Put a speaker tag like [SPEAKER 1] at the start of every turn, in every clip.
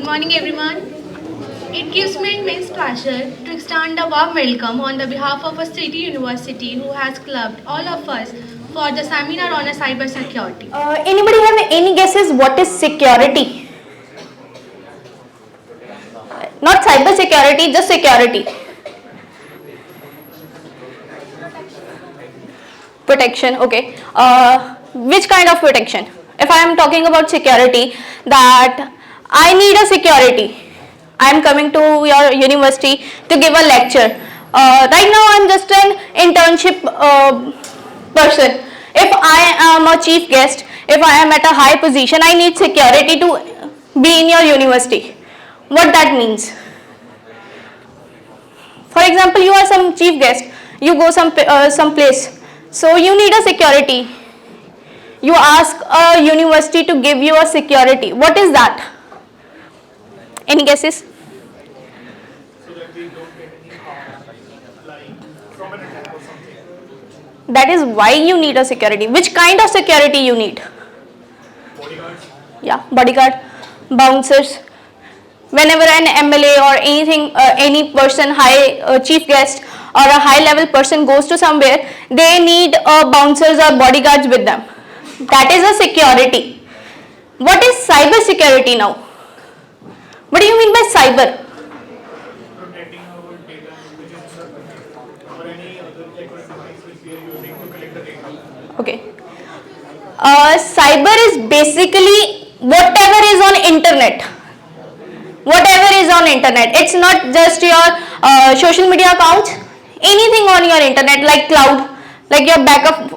[SPEAKER 1] Good morning, everyone. It gives me immense pleasure to extend a warm welcome on the behalf of a city university who has clubbed all of us for the seminar on a cyber security.
[SPEAKER 2] Anybody have any guesses what is security? Not cyber security, just security. Protection, okay. Which kind of protection? If I am talking about security, that I need a security. I am coming to your university to give a lecture. Right now I am just an internship person. If I am a chief guest, if I am at a high position, I need security to be in your university. What that means? For example, you are some chief guest, you go some place, so you need a security. You ask a university to give you a security. What is that? Any guesses?
[SPEAKER 3] So that we don't get any harm, like from an attack or something.
[SPEAKER 2] That is why you need a security. Which kind of security you need?
[SPEAKER 3] Bodyguards.
[SPEAKER 2] Yeah, bodyguard, bouncers. Whenever an MLA or anything, any person, high chief guest or a high level person goes to somewhere, they need bouncers or bodyguards with them. That is a security. What is cyber security now? What do you mean by cyber?
[SPEAKER 3] Protecting our data, which is or any other electronic device which we are using to collect the data.
[SPEAKER 2] Okay. Cyber is basically whatever is on internet. Whatever is on internet. It's not just your social media accounts. Anything on your internet, like cloud, like your backup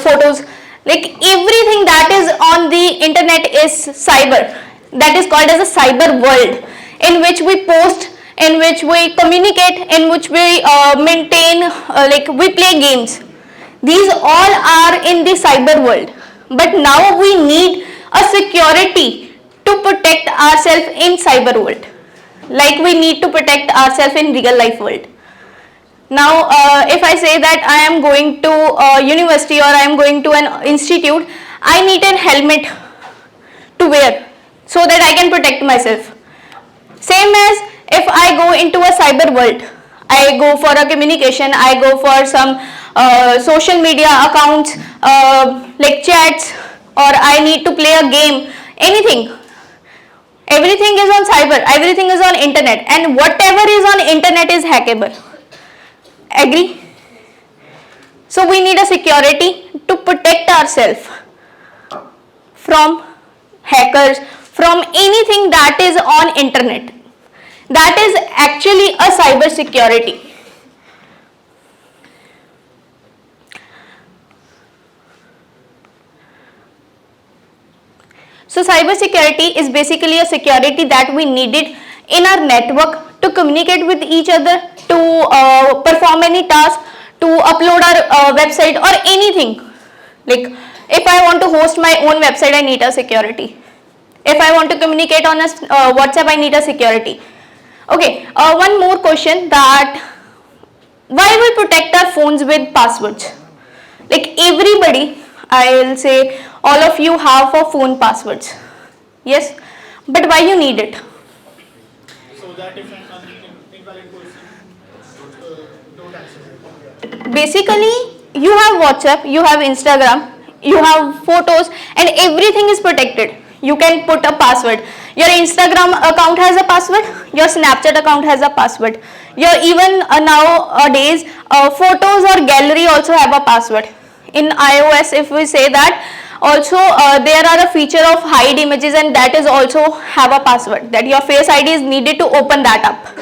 [SPEAKER 2] photos, like everything that is on the internet is cyber. That is called as a cyber world, in which we post, in which we communicate, in which we maintain, like we play games. These all are in the cyber world. But now we need a security to protect ourselves in cyber world, like we need to protect ourselves in real life world. Now, if I say that I am going to a university or I am going to an institute, I need a helmet to wear so that I can protect myself. Same as if I go into a cyber world, I go for a communication, I go for some social media accounts, like chats, or I need to play a game, anything. Everything is on cyber, everything is on internet, and whatever is on internet is hackable. Agree? So we need a security to protect ourselves from hackers, from anything that is on internet. That is actually a cyber security. So cyber security is basically a security that we needed in our network to communicate with each other, to perform any task, to upload our website or anything. Like if I want to host my own website, I need a security. If I want to communicate on a WhatsApp, I need a security. Okay, one more question, that why we protect our phones with passwords? Like everybody, I'll say all of you have a phone passwords. Yes, but why you need it?
[SPEAKER 3] So that if an invalid person don't access it.
[SPEAKER 2] Basically, you have WhatsApp, you have Instagram, you have photos, and everything is protected. You can put a password. Your Instagram account has a password, your Snapchat account has a password. Your even nowadays photos or gallery also have a password. In iOS, if we say that, also there are a feature of hide images, and that is also have a password, that your face ID is needed to open that up.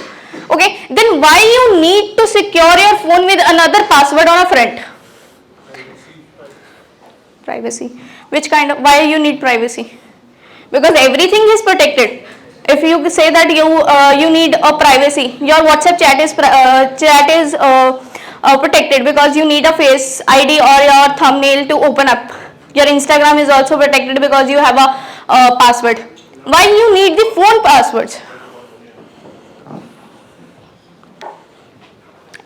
[SPEAKER 2] Okay, then why you need to secure your phone with another password on a front? Privacy. Which kind of, why you need privacy? Because everything is protected. If you say that you need a privacy, your WhatsApp chat is protected because you need a face ID or your thumbnail to open up. Your Instagram is also protected because you have a password. Why you need the phone passwords?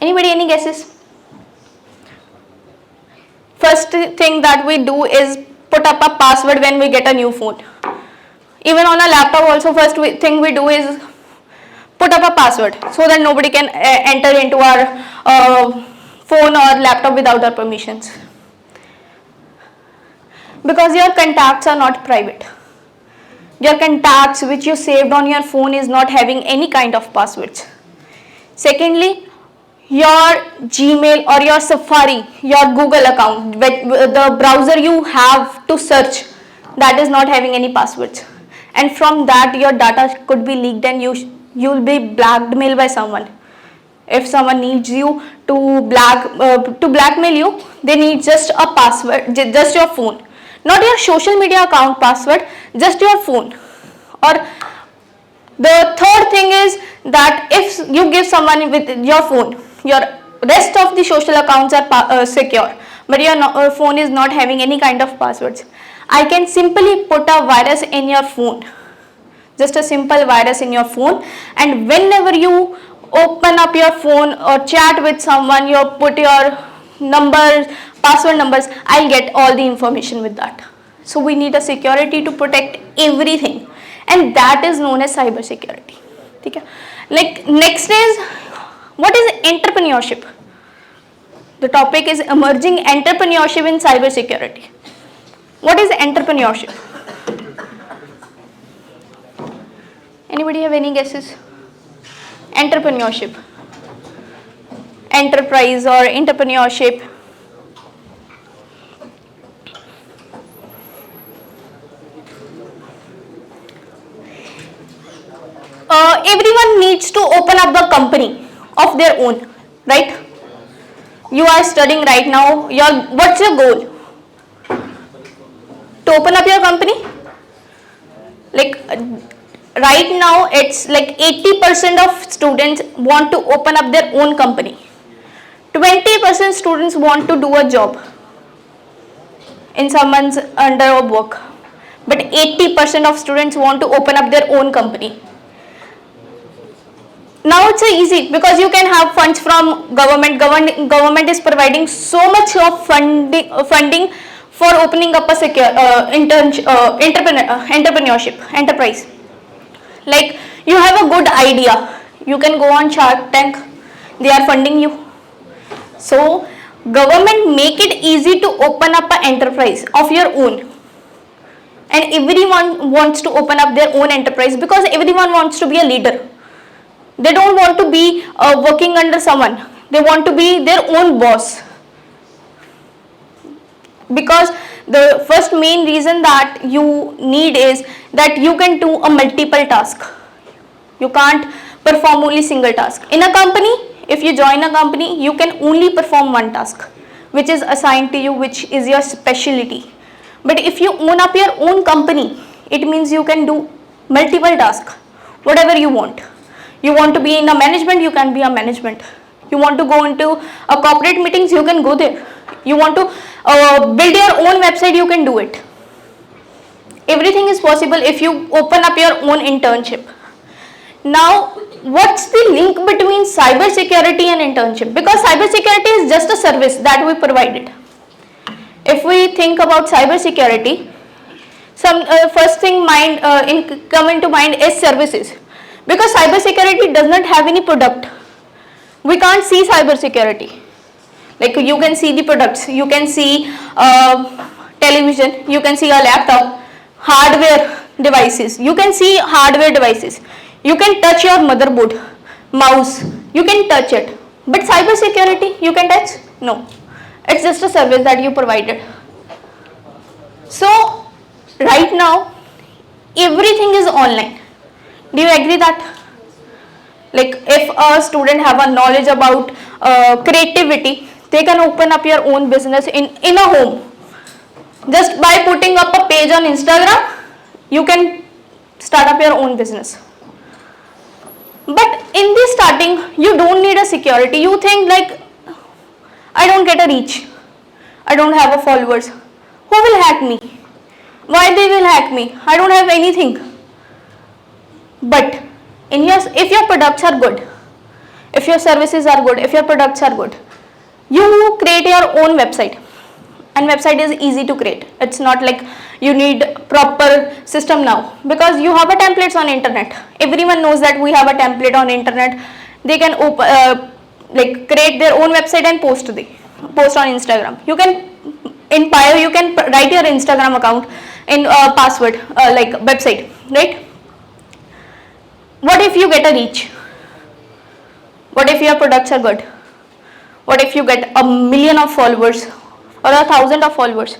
[SPEAKER 2] Anybody, any guesses? First thing that we do is put up a password when we get a new phone. Even on a laptop also, first thing we do is put up a password so that nobody can enter into our phone or laptop without our permissions. Because your contacts are not private. Your contacts which you saved on your phone is not having any kind of passwords. Secondly, your Gmail or your Safari, your Google account, the browser you have to search, that is not having any passwords. And from that your data could be leaked and you will be blackmailed by someone. If someone needs you to blackmail you, they need just a password, just your phone. Not your social media account password, just your phone. Or the third thing is that if you give someone with your phone, your rest of the social accounts are secure, but your phone is not having any kind of passwords. I can simply put a virus in your phone, just a simple virus in your phone, and whenever you open up your phone or chat with someone, you put your numbers, password numbers, I'll get all the information with that. So we need a security to protect everything, and that is known as cyber security. Okay? Like next is, what is entrepreneurship? The topic is emerging entrepreneurship in cyber security. What is entrepreneurship? Anybody have any guesses? Entrepreneurship, enterprise or entrepreneurship. Everyone needs to open up the company of their own, right? You are studying right now. What's your goal? To open up your company? Like right now, it's like 80% of students want to open up their own company. 20% students want to do a job in someone's under of work, but 80% of students want to open up their own company. Now it's easy because you can have funds from government. Government is providing so much of funding for opening up a secure entrepreneurship enterprise. Like you have a good idea, you can go on Shark Tank, they are funding you. So government make it easy to open up an enterprise of your own, and everyone wants to open up their own enterprise because everyone wants to be a leader. They don't want to be working under someone, they want to be their own boss. Because the first main reason that you need is that you can do a multiple task. You can't perform only single task. In a company, if you join a company, you can only perform one task which is assigned to you, which is your specialty. But if you own up your own company, it means you can do multiple tasks, whatever you want. You want to be in a management, you can be a management. You want to go into a corporate meetings, you can go there. You want to build your own website, you can do it. Everything is possible if you open up your own internship. Now, what's the link between cyber security and internship? Because cyber security is just a service that we provided. If we think about cyber security, some first thing come into mind is services. Because cyber security does not have any product. We can't see cyber security. Like you can see the products, you can see television, you can see a laptop, hardware devices, you can see hardware devices, you can touch your motherboard, mouse, you can touch it. But cyber security, you can touch? No. It's just a service that you provided. So, right now, everything is online. Do you agree that? Like if a student have a knowledge about creativity, they can open up your own business in a home. Just by putting up a page on Instagram, you can start up your own business. But in the starting, you don't need a security. You think like, I don't get a reach, I don't have a followers. Who will hack me? Why they will hack me? I don't have anything. But if your products are good, if your services are good, if your products are good, you create your own website. and website is easy to create. It's not like you need proper system now, because you have a templates on internet. Everyone knows that we have a template on internet. They can like create their own website and post on Instagram. You can, in bio you can write your Instagram account in password like website, right? What if you get a reach? What if your products are good? What if you get 1 million of followers or 1,000 of followers?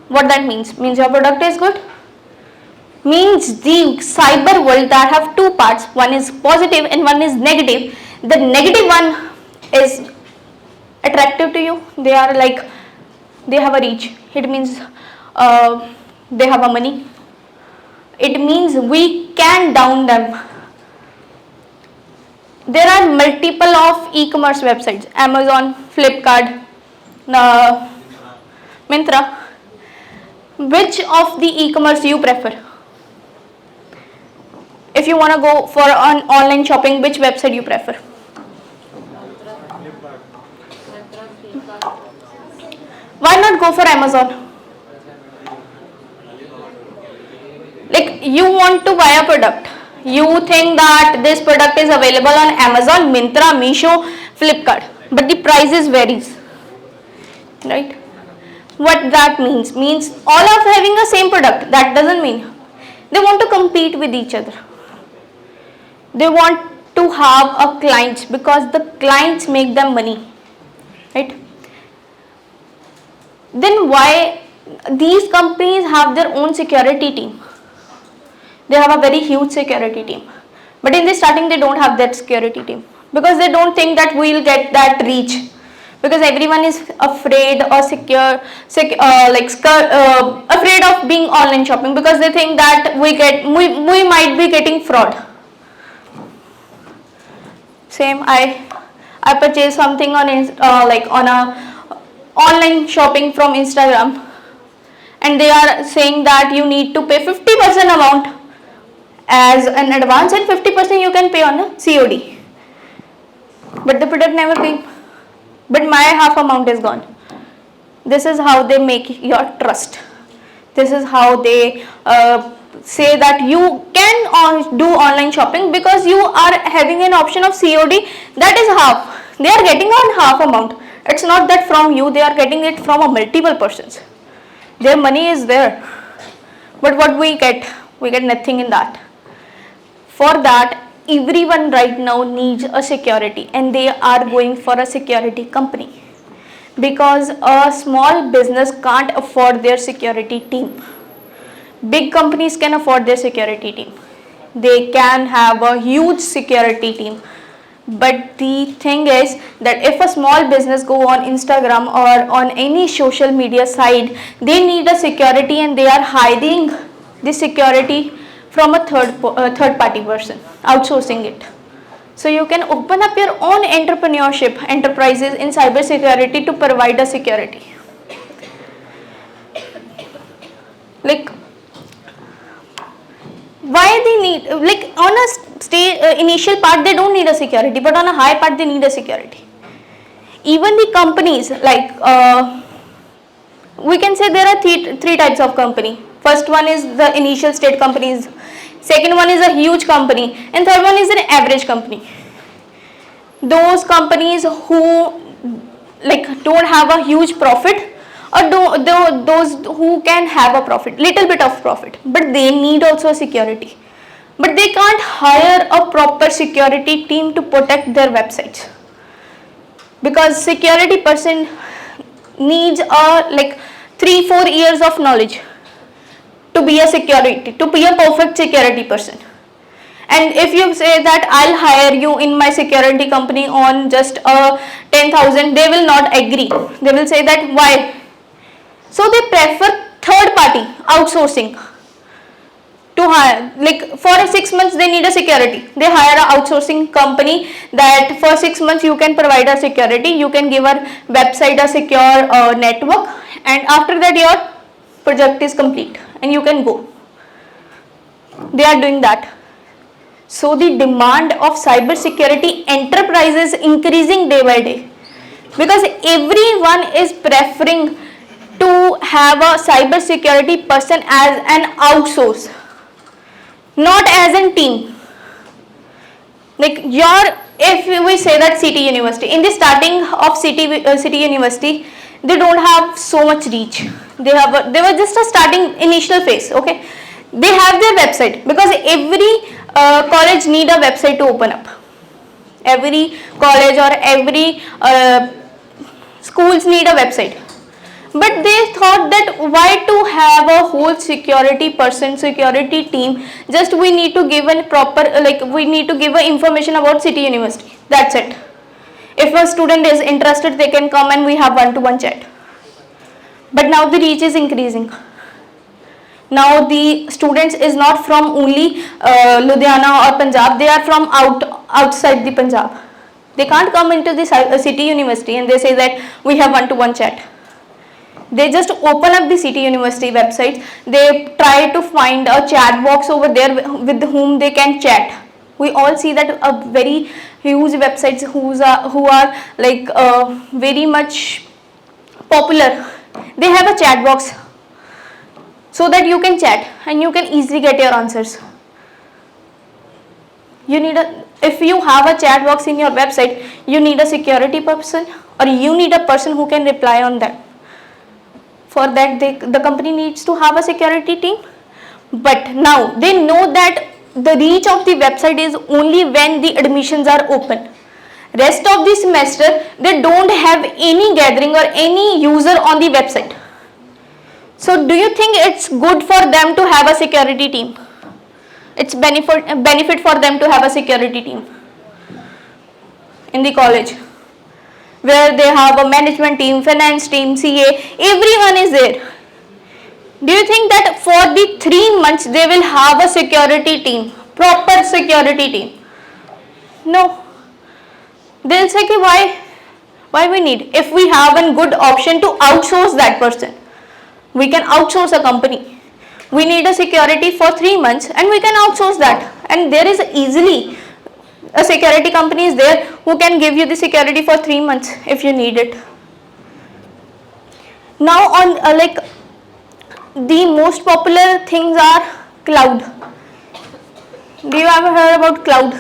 [SPEAKER 2] What that means? Means your product is good? Means the cyber world that have two parts, one is positive and one is negative. The negative one is attractive to you. They are like, they have a reach. It means they have a money. It means we can down them. There are multiple of e-commerce websites, Amazon, Flipkart, Myntra. Which of the e-commerce you prefer? If you want to go for an online shopping, which website you prefer? Why not go for Amazon? Like, you want to buy a product. You think that this product is available on Amazon, Myntra, Meesho, Flipkart, but the prices varies, right? What that means all of having the same product. That doesn't mean they want to compete with each other. They want to have a clients because the clients make them money, right? Then why these companies have their own security team? They have a very huge security team, but in the starting they don't have that security team because they don't think that we'll get that reach, because everyone is afraid or afraid of being online shopping because they think that we might be getting fraud. Same, I purchased something on on a online shopping from Instagram, and they are saying that you need to pay 50% amount as an advance and 50% you can pay on a COD. But the product never came. But my half amount is gone. This is how they make your trust. This is how they say that you can do online shopping because you are having an option of COD. That is half. They are getting on half amount. It's not that from you, they are getting it from a multiple persons. Their money is there. But what we get nothing in that. For that, everyone right now needs a security, and they are going for a security company because a small business can't afford their security team. Big companies can afford their security team. They can have a huge security team. But the thing is that if a small business go on Instagram or on any social media site, they need a security and they are hiding the security from a third party person, outsourcing it. So you can open up your own entrepreneurship enterprises in cyber security to provide a security. Like, why they need, like on a initial part they don't need a security, but on a high part they need a security. Even the companies, like we can say there are three types of company. First one is the initial state companies, second one is a huge company, and third one is an average company. Those companies who like don't have a huge profit, or those who can have a profit, little bit of profit, but they need also a security. But they can't hire a proper security team to protect their websites, because security person needs like 3-4 years of knowledge to be a perfect security person. And if you say that I'll hire you in my security company on just 10,000, they will not agree. They will say that why? So they prefer third party outsourcing to hire. Like for 6 months they need a security. They hire an outsourcing company that for 6 months you can provide a security, you can give a website a secure network, and after that your project is complete and you can go. They are doing that. So the demand of cyber security enterprises increasing day by day, because everyone is preferring to have a cyber security person as an outsource, not as a team. Like if we say that city university, in the starting of city university, they don't have so much reach. They were just a starting initial phase. Okay, they have their website, because every college need a website to open up. Every college or every schools need a website. But they thought that why to have a whole security team, just we need to give a proper, like we need to give a information about city university, that's it. If a student is interested, they can come and we have one-to-one chat. But now the reach is increasing. Now the students is not from only Ludhiana or Punjab, they are from outside the Punjab. They can't come into the city university and they say that we have one-to-one chat. They just open up the city university website. They try to find a chat box over there with whom they can chat. We all see that a very huge websites who are like very much popular, they have a chat box so that you can chat and you can easily get your answers. If you have a chat box in your website, you need a security person, or you need a person who can reply on that. For that, the company needs to have a security team. But now they know that the reach of the website is only when the admissions are open. Rest of the semester, they don't have any gathering or any user on the website. So do you think it's good for them to have a security team? It's benefit for them to have a security team in the college, where they have a management team, finance team, CA, everyone is there. Do you think that for the 3 months they will have a security team, proper security team? No. They'll say, why we need? If we have a good option to outsource that person, we can outsource a company. We need a security for 3 months and we can outsource that. And there is easily a security company is there who can give you the security for 3 months if you need it. Now on like the most popular things are cloud. Do you ever heard about cloud?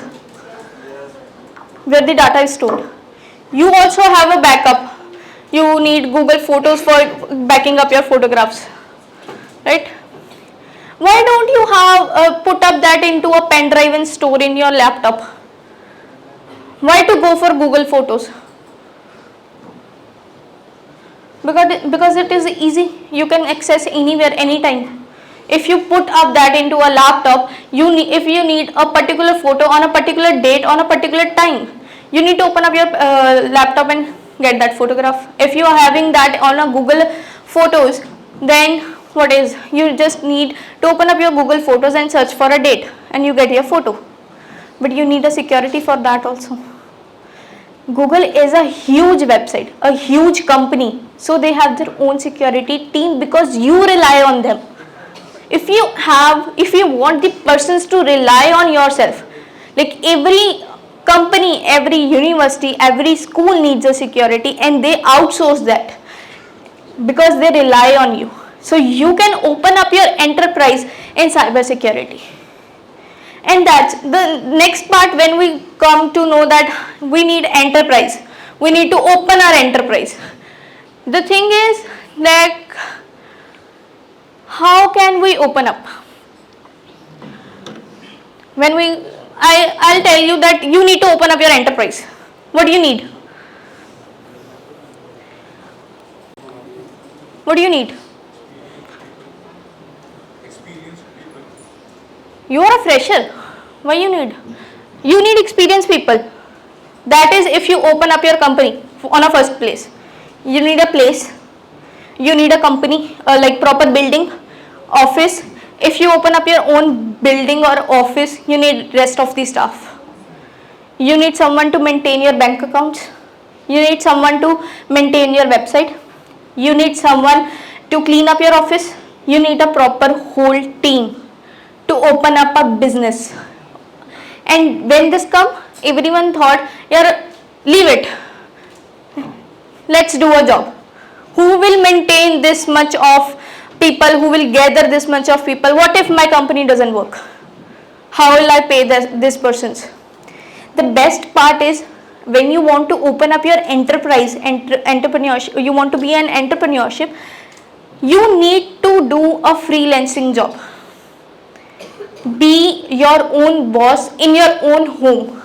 [SPEAKER 2] Where the data is stored. You also have a backup. You need Google Photos for backing up your photographs, right? Why don't you have put up that into a pen drive and store in your laptop? Why to go for Google Photos? Because it is easy. You can access anywhere, anytime. If you put up that into a laptop, if you need a particular photo on a particular date, on a particular time, you need to open up your laptop and get that photograph. If you are having that on a Google Photos, then you just need to open up your Google Photos and search for a date and you get your photo. But you need a security for that also. Google is a huge website, a huge company, so they have their own security team because you rely on them. If you want the persons to rely on yourself, like every company, every university, every school needs a security and they outsource that because they rely on you. So you can open up your enterprise in cyber security. And that's the next part. When we come to know that we need enterprise, we need to open our enterprise. The thing is, like, how can we open up? I'll tell you that you need to open up your enterprise. What do you need? What do you need? You are a fresher. Why you need? You need experienced people. That is if you open up your company on a first place. You need a place. You need a company, like proper building, office. If you open up your own building or office, you need rest of the staff. You need someone to maintain your bank accounts. You need someone to maintain your website. You need someone to clean up your office. You need a proper whole team to open up a business. And when this come, everyone thought, yeah, leave it. let's do a job. Who will maintain this much of people? Who will gather this much of people? What if my company doesn't work? How will I pay this persons? The best part is when you want to open up your enterprise, entrepreneurship, you want to be an entrepreneurship, you need to do a freelancing job. Be your own boss in your own home,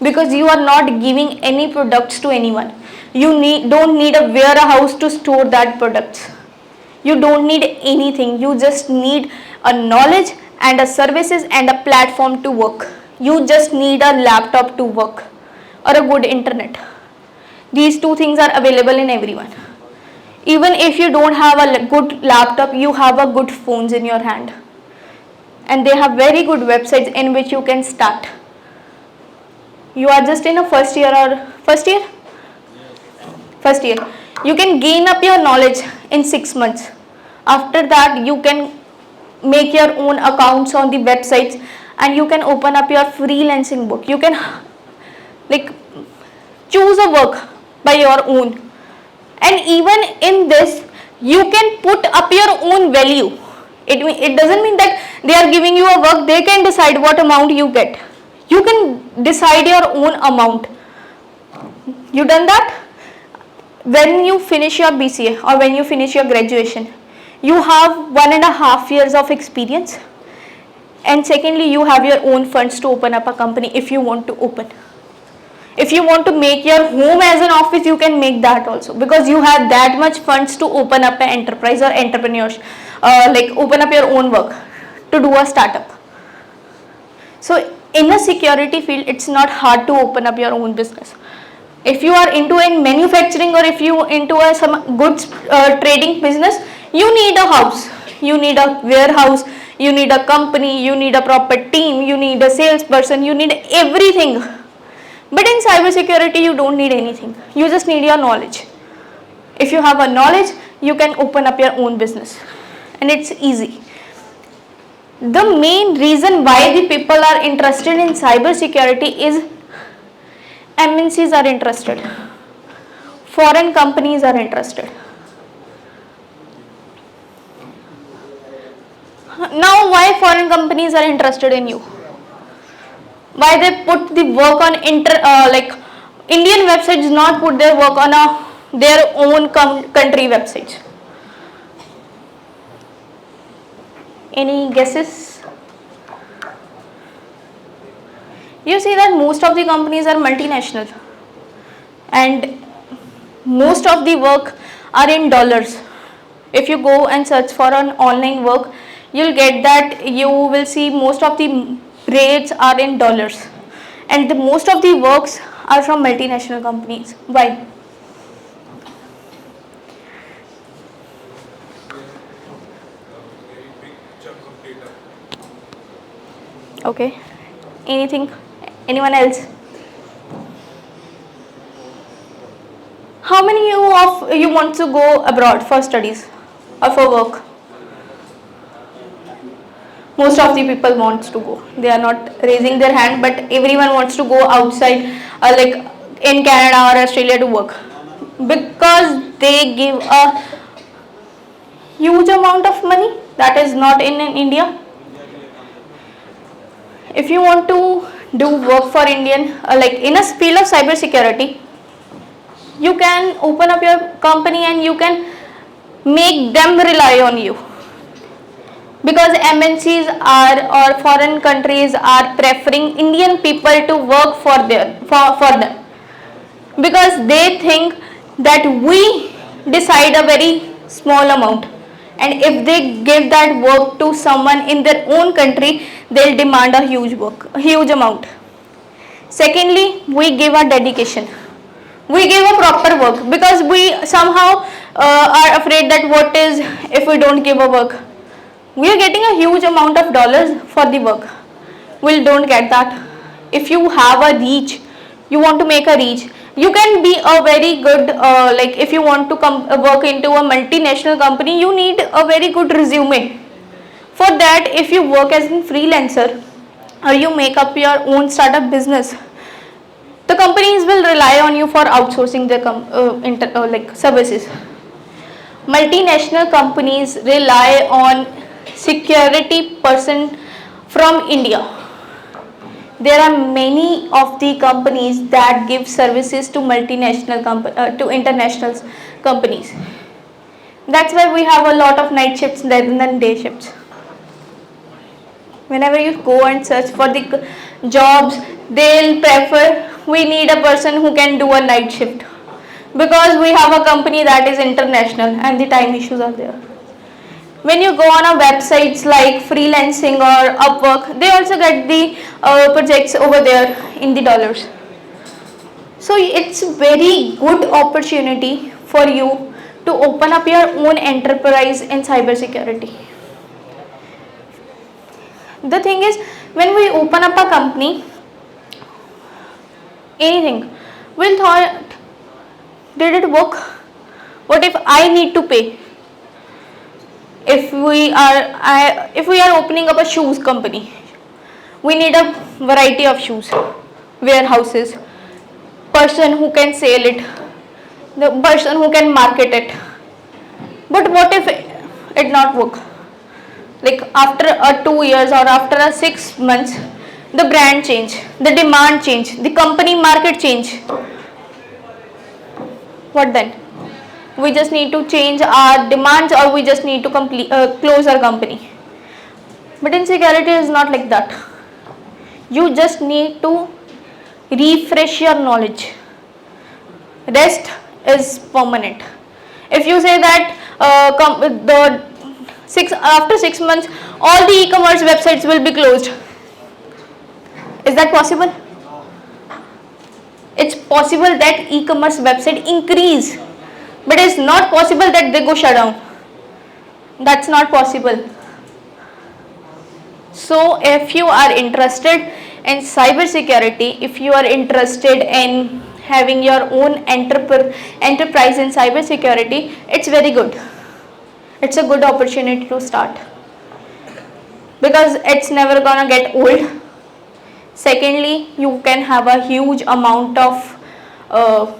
[SPEAKER 2] because you are not giving any products to anyone. You don't need a warehouse to store that products. You don't need anything. You just need a knowledge and a services and a platform to work. You just need a laptop to work or a good internet. These two things are available in everyone. Even if you don't have a good laptop, you have a good phones in your hand, and they have very good websites in which you can start. You are just in a first year. You can gain up your knowledge in 6 months. After that, you can make your own accounts on the websites, and you can open up your freelancing book. You can choose a work by your own, and even in this you can put up your own value. It doesn't mean that they are giving you a work, they can decide what amount you get. You can decide your own amount. You done that? When you finish your BCA or when you finish your graduation, you have 1.5 years of experience, and secondly, you have your own funds to open up a company if you want to open. If you want to make your home as an office, you can make that also, because you have that much funds to open up an enterprise or entrepreneurship, open up your own work to do a startup. So in a security field, it's not hard to open up your own business. If you are into a manufacturing, or if you into some goods trading business, you need a house, you need a warehouse, you need a company, you need a proper team, you need a salesperson, you need everything. But in cybersecurity, you don't need anything. You just need your knowledge. If you have a knowledge, you can open up your own business, and it's easy. The main reason why the people are interested in cybersecurity is MNCs are interested, foreign companies are interested. Now, why foreign companies are interested in you? Why they put the work on Indian websites not put their work on their own country websites? Any guesses? You see that most of the companies are multinational, and most of the work are in dollars. If you go and search for an online work, you'll get that you will see most of the rates are in dollars, and most of the works are from multinational companies. Why? Okay. Anything? Anyone else? How many of you want to go abroad for studies or for work? Most of the people wants to go. They are not raising their hand, but everyone wants to go outside, in Canada or Australia to work, because they give a huge amount of money that is not in India. If you want to do work for Indian, in a field of cybersecurity, you can open up your company and you can make them rely on you, because MNCs are, or foreign countries are preferring Indian people to work for them, because they think that we decide a very small amount, and if they give that work to someone in their own country, they'll demand a huge amount. Secondly, we give a dedication. We give a proper work, because we somehow are afraid that what is if we don't give a work. We are getting a huge amount of dollars for the work. We don't get that. If you have a reach, you want to make a reach, you can be a very good, if you want to work into a multinational company, you need a very good resume. For that, if you work as a freelancer or you make up your own startup business, The companies will rely on you for outsourcing their services. Multinational companies rely on security person from India. There are many of the companies that give services to to international companies. That's why we have a lot of night shifts rather than day shifts. Whenever you go and search for the jobs, they'll prefer, we need a person who can do a night shift, because we have a company that is international and the time issues are there. When you go on a websites like freelancing or Upwork, they also get the projects over there in the dollars. So it's very good opportunity for you to open up your own enterprise in cybersecurity. The thing is, when we open up a company, anything, we'll thought, did it work? What if I need to pay? If we are opening up a shoes company, we need a variety of shoes, warehouses, person who can sell it, the person who can market it. But what if it not work? Like after 2 years or after 6 months, the brand change, the demand change, the company market change. What then? We just need to change our demands, or we just need to close our company. But in security, it is not like that. You just need to refresh your knowledge. Rest is permanent. If you say that after 6 months all the e-commerce websites will be closed, is that possible? It's possible that e-commerce website increase, but it's not possible that they go shut down. That's not possible. So if you are interested in cybersecurity, if you are interested in having your own enterprise in cybersecurity, it's very good. It's a good opportunity to start, because it's never gonna get old. Secondly, you can have a huge amount of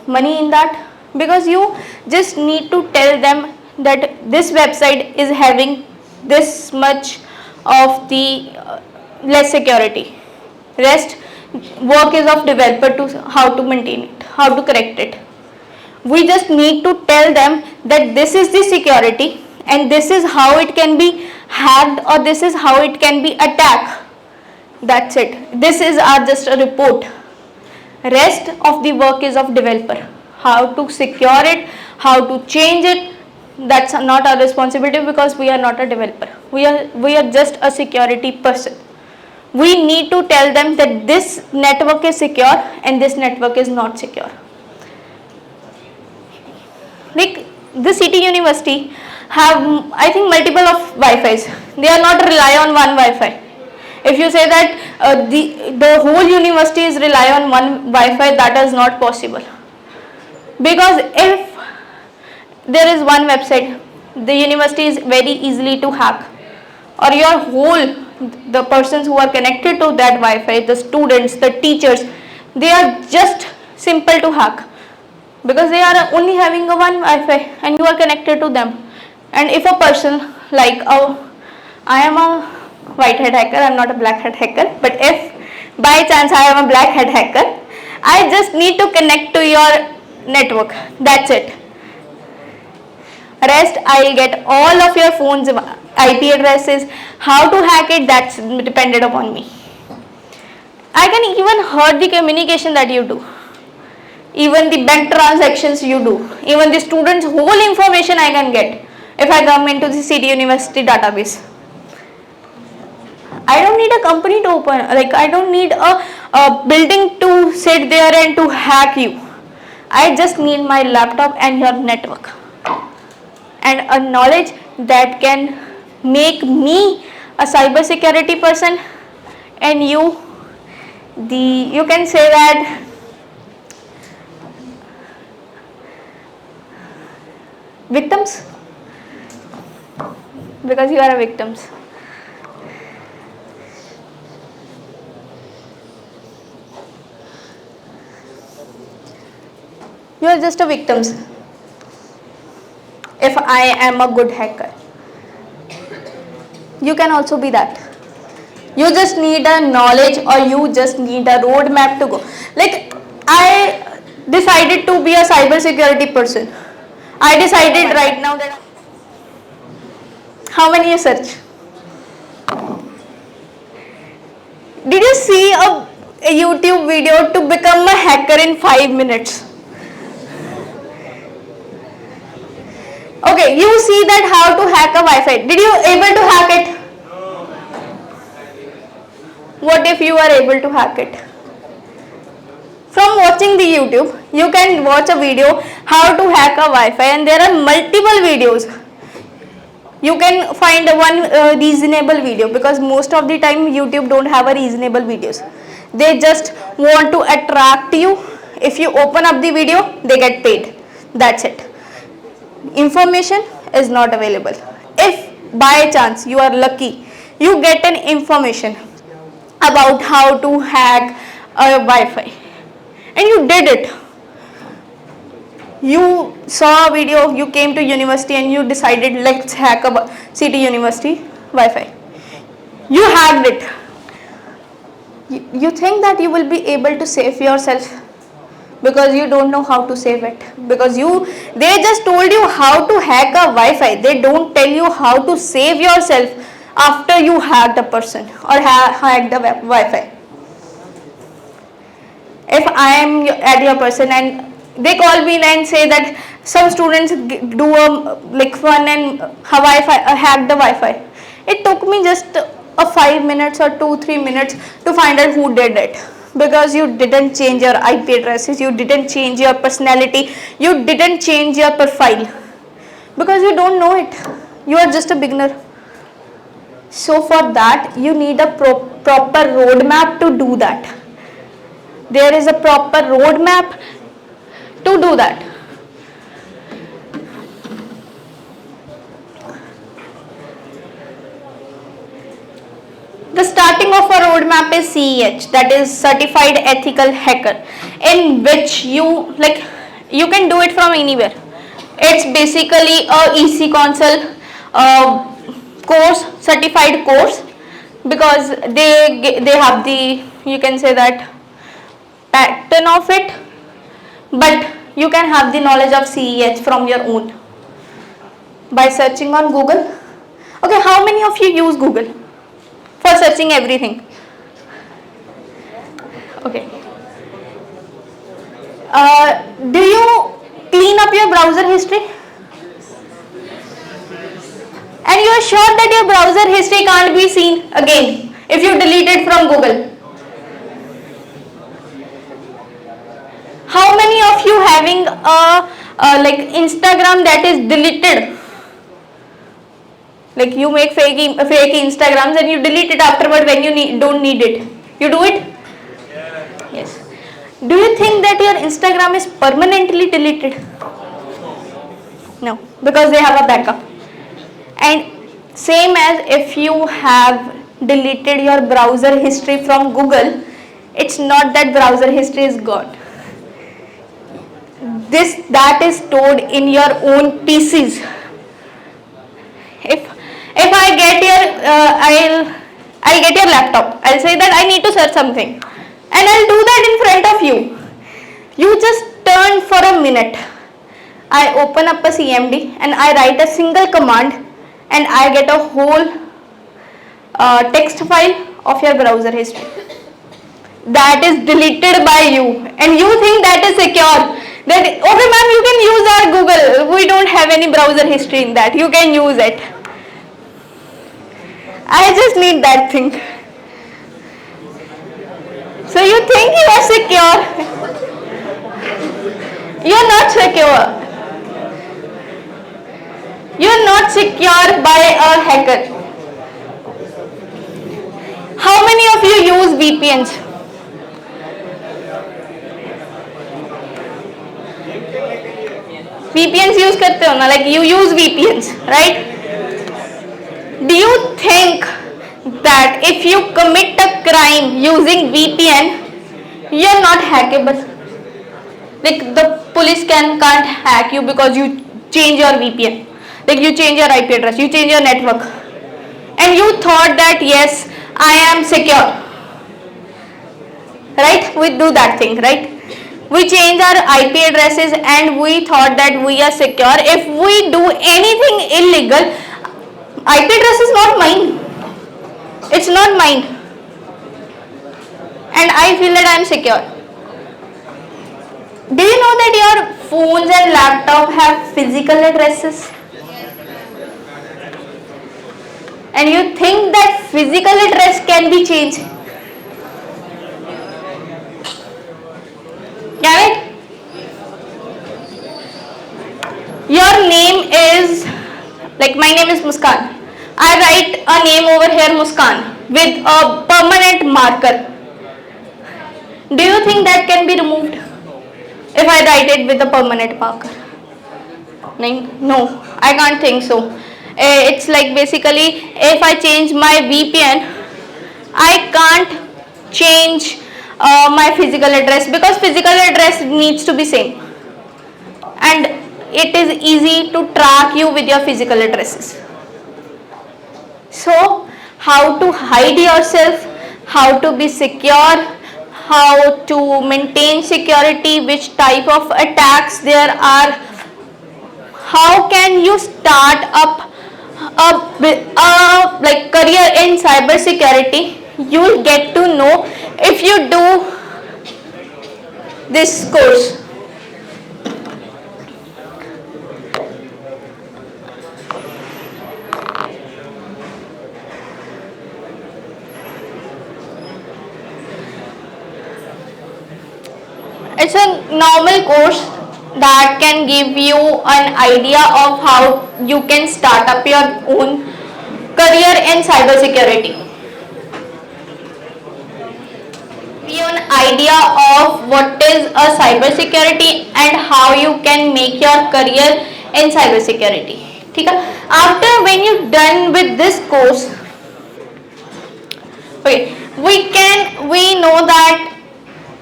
[SPEAKER 2] money in that, because you just need to tell them that this website is having this much of the less security. Rest work is of developer to how to maintain it, how to correct it. We just need to tell them that this is the security and this is how it can be hacked, or this is how it can be attacked. That's it. This is just a report. Rest of the work is of developer. How to secure it, how to change it, that's not our responsibility, because we are not a developer. We are just a security person. We need to tell them that this network is secure and this network is not secure. Like the city university have, I think, multiple of Wi-Fi's. They are not rely on one Wi-Fi. If you say that the whole university is rely on one Wi-Fi, that is not possible. Because if there is one website, the university is very easily to hack, or your whole, the persons who are connected to that Wi-Fi, the students, the teachers, they are just simple to hack, because they are only having a one Wi-Fi and you are connected to them. And if a person like, oh, I am a white hat hacker, I am not a black hat hacker, but if by chance I am a black hat hacker, I just need to connect to your network, that's it. Rest, I'll get all of your phones IP addresses. How to hack it, that's dependent upon me. I can even hurt the communication that you do, even the bank transactions you do, even the students' whole information I can get if I come into the city university database. I don't need a company to open, like I don't need a building to sit there and to hack you. I just need my laptop and your network, and a knowledge that can make me a cybersecurity person, and you can say that victims, because you are a victims. You are just a victims. If I am a good hacker, you can also be that. You just need a knowledge, or you just need a roadmap to go. Like, I decided to be a cyber security person. I decided right now that how many you search? Did you see a YouTube video to become a hacker in 5 minutes? Okay, you see that how to hack a Wi-Fi. Did you able to hack it? What if you are able to hack it? From watching the YouTube, you can watch a video how to hack a Wi-Fi, and there are multiple videos. You can find one reasonable video, because most of the time YouTube don't have a reasonable videos. They just want to attract you. If you open up the video, they get paid. That's it. Information is not available. If by chance you are lucky, you get an information about how to hack a Wi-Fi, and you did it. You saw a video, you came to university and you decided, let's hack a city university Wi-Fi. You hacked it. You think that you will be able to save yourself, because you don't know how to save it, because they just told you how to hack a Wi-Fi. They don't tell you how to save yourself after you hacked a person or hacked the Wi-Fi. If I am at your person and they call me and say that some students do like fun and hack the Wi-Fi, it took me just a 5 minutes or 2-3 minutes to find out who did it, because you didn't change your IP addresses, you didn't change your personality, you didn't change your profile, because you don't know it. You are just a beginner. So for that you need a proper roadmap to do that. There is a proper roadmap to do that. The starting of a roadmap is CEH, that is Certified Ethical Hacker, in which you can do it from anywhere. It's basically a EC Council course, certified course, because they have the, you can say that, pattern of it, but you can have the knowledge of CEH from your own by searching on Google. Okay, how many of you use Google for searching everything? Okay. Do you clean up your browser history? And you are sure that your browser history can't be seen again if you delete it from Google? How many of you having like Instagram that is deleted? Like you make fake Instagrams and you delete it afterward when you don't need it. You do it? Yes. Do you think that your Instagram is permanently deleted? No, because they have a backup. And same as if you have deleted your browser history from Google, it's not that browser history is gone. That is stored in your own PCs. If I get your I'll get your laptop, I'll say that I need to search something, and I'll do that in front of you. You just turn for a minute. I open up a CMD and I write a single command, and I get a whole text file of your browser history. That is deleted by you, and you think that is secure. That, okay ma'am, you can use our Google. We don't have any browser history in that. You can use it. I just need that thing. So you think you are secure? You are not secure. You are not secure by a hacker. How many of you use VPNs? VPNs use करते हो ना, like you use VPNs, right? Do you think that if you commit a crime using VPN, you are not hackable? Like the police can't hack you because you change your VPN, like you change your IP address, you change your network, and you thought that yes, I am secure, right? We do that thing, right? We change our IP addresses and we thought that we are secure. If we do anything illegal, IP address is not mine, it's not mine, and I feel that I am secure. Do you know that your phones and laptop have physical addresses? And you think that physical address can be changed? Can it? Your name is, like my name is Muskan. I write a name over here, Muskan, with a permanent marker. Do you think that can be removed if I write it with a permanent marker? No, I can't think so. It's like basically if I change my VPN, I can't change my physical address because physical address needs to be same, and it is easy to track you with your physical addresses. So how to hide yourself, how to be secure, how to maintain security, which type of attacks there are, how can you start up a like career in cyber security, you will get to know if you do this course. It's a normal course that can give you an idea of how you can start up your own career in cybersecurity. Give you an idea of what is a cybersecurity and how you can make your career in cybersecurity. After when you're done with this course, okay, we know that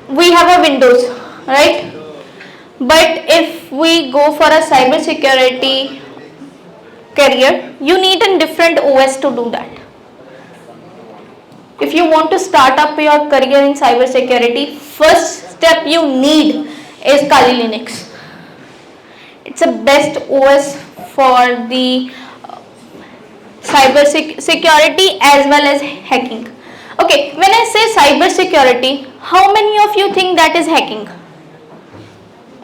[SPEAKER 2] we have a Windows, right? But if we go for a cybersecurity career, you need a different OS to do that. If you want to start up your career in cybersecurity, first step you need is Kali Linux. It's the best OS for the cyber security as well as hacking. Okay, when I say cyber security, how many of you think that is hacking?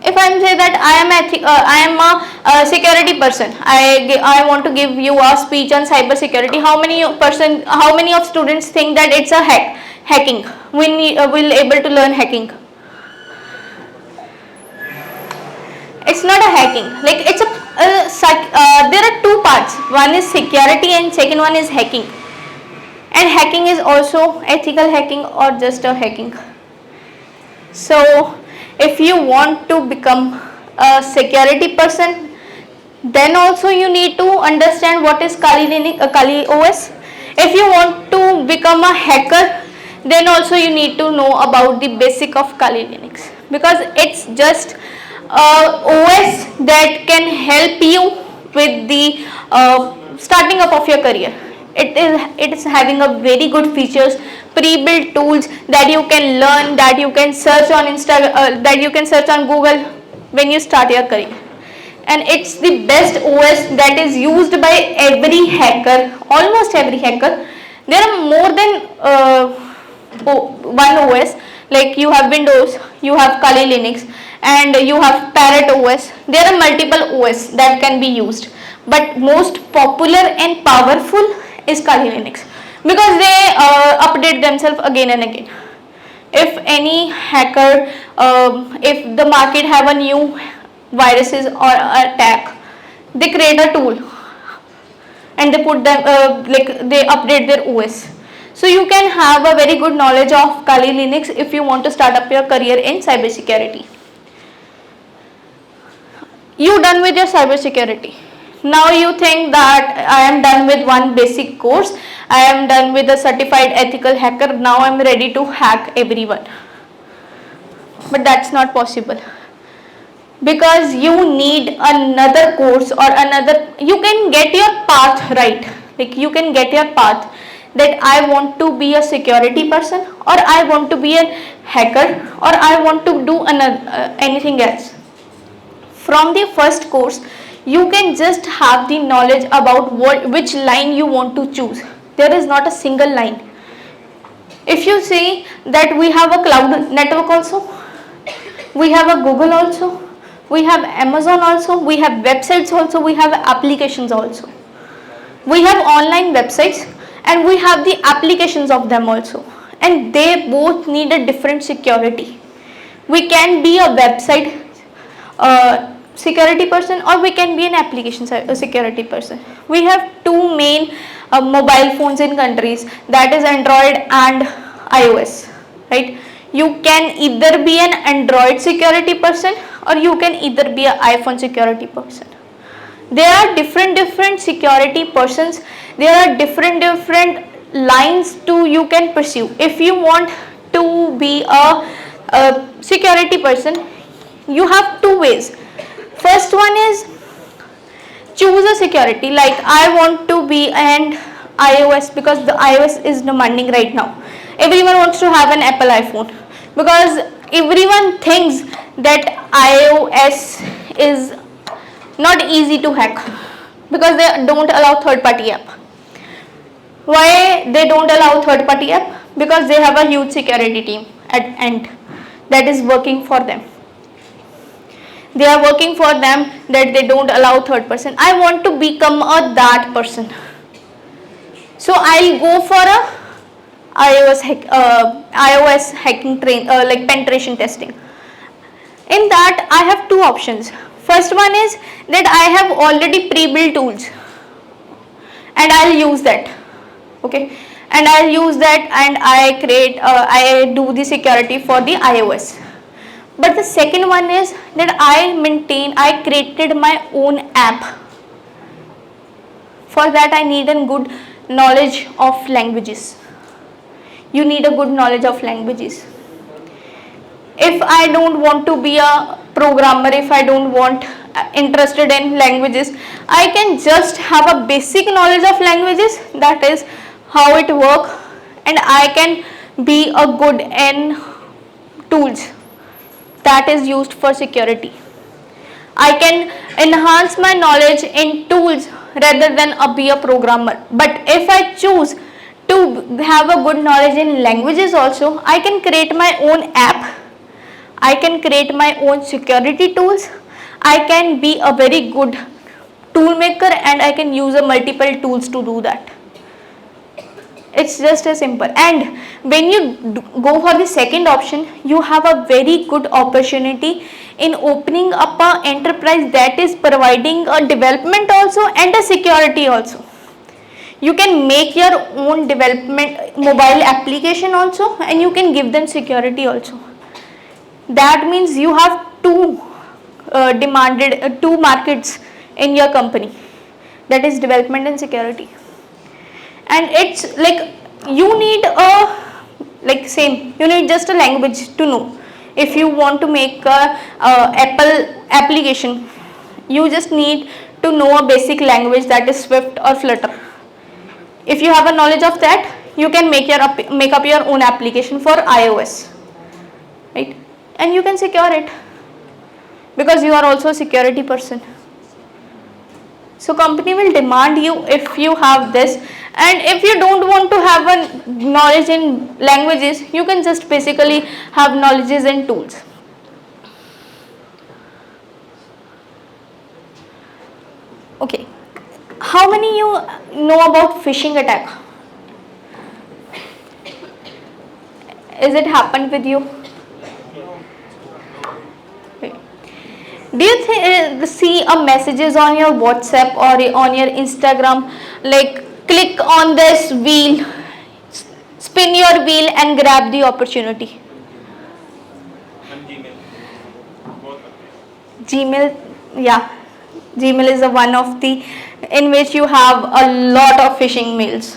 [SPEAKER 2] If I say that I am a security person, I want to give you a speech on cyber security, how many of students think that it's a hacking? We will able to learn hacking. It's not a hacking. Like it's there are two parts. One is security and second one is hacking. And hacking is also ethical hacking or just a hacking. So if you want to become a security person, then also you need to understand what is Kali OS. If you want to become a hacker, then also you need to know about the basic of Kali Linux, because it's just OS that can help you with the starting up of your career. It is having a very good features, pre-built tools that you can learn, that you can search on that you can search on Google when you start your career. And it's the best OS that is used by every hacker, almost every hacker. There are more than one OS, like you have Windows, you have Kali Linux, and you have Parrot OS. There are multiple OS that can be used, but most popular and powerful is Kali Linux, because they update themselves again and again. If any hacker, if the market have a new viruses or attack, they create a tool and they put them they update their OS. So you can have a very good knowledge of Kali Linux if you want to start up your career in cybersecurity. You done with your cybersecurity. Now you think that I am done with one basic course, I am done with a certified ethical hacker, now I am ready to hack everyone. But that's not possible. because you need another course or another, you can get your path right, like you can get your path that I want to be a security person, or I want to be a hacker, or I want to do another anything else. From the first course you can just have the knowledge about which line you want to choose. There is not a single line. If you say that we have a cloud network also, we have a Google also, we have Amazon also, we have websites also, we have applications also. We have online websites and we have the applications of them also, and they both need a different security. We can be a website security person, or we can be an application security person. We have two main mobile phones in countries, that is Android and iOS, right? You can either be an Android security person, or you can either be an iPhone security person. There are different security persons, there are different lines to you can pursue. If you want to be a security person, you have two ways. First one is choose a security, like I want to be an iOS because the iOS is demanding right now. Everyone wants to have an Apple iPhone because everyone thinks that iOS is not easy to hack because they don't allow third party app. Why they don't allow third party app? Because they have a huge security team at end that is working for them. They are working for them that they don't allow third person. I want to become that person, so I'll go for a iOS hacking like penetration testing. In that I have two options. First one is that I have already pre-built tools and I'll use that, okay, and I'll use that and I do the security for the iOS. But the second one is that I created my own app. For that I need a good knowledge of languages. You need a good knowledge of languages. If I don't want to be a programmer, if I don't want interested in languages, I can just have a basic knowledge of languages, that is how it works, and I can be a good in tools that is used for security. I can enhance my knowledge in tools rather than be a programmer. But if I choose to have a good knowledge in languages also, I can create my own app, I can create my own security tools, I can be a very good tool maker, and I can use multiple tools to do that. It's just as simple. And when you go for the second option, you have a very good opportunity in opening up an enterprise that is providing a development also and a security also. You can make your own development mobile application also, and you can give them security also. That means you have two markets in your company, that is development and security. And it's like you need you need just a language to know. If you want to make a Apple application, you just need to know a basic language, that is Swift or Flutter. If you have a knowledge of that, you can make up your own application for iOS, right? And you can secure it because you are also a security person. So company will demand you if you have this. And if you don't want to have a knowledge in languages, you can just basically have knowledges in tools. Okay, how many you know about phishing attack? Is it happened with you? Do you see messages on your WhatsApp or on your Instagram, like click on this wheel, spin your wheel and grab the opportunity? Gmail, yeah, Gmail is one of the in which you have a lot of phishing mails,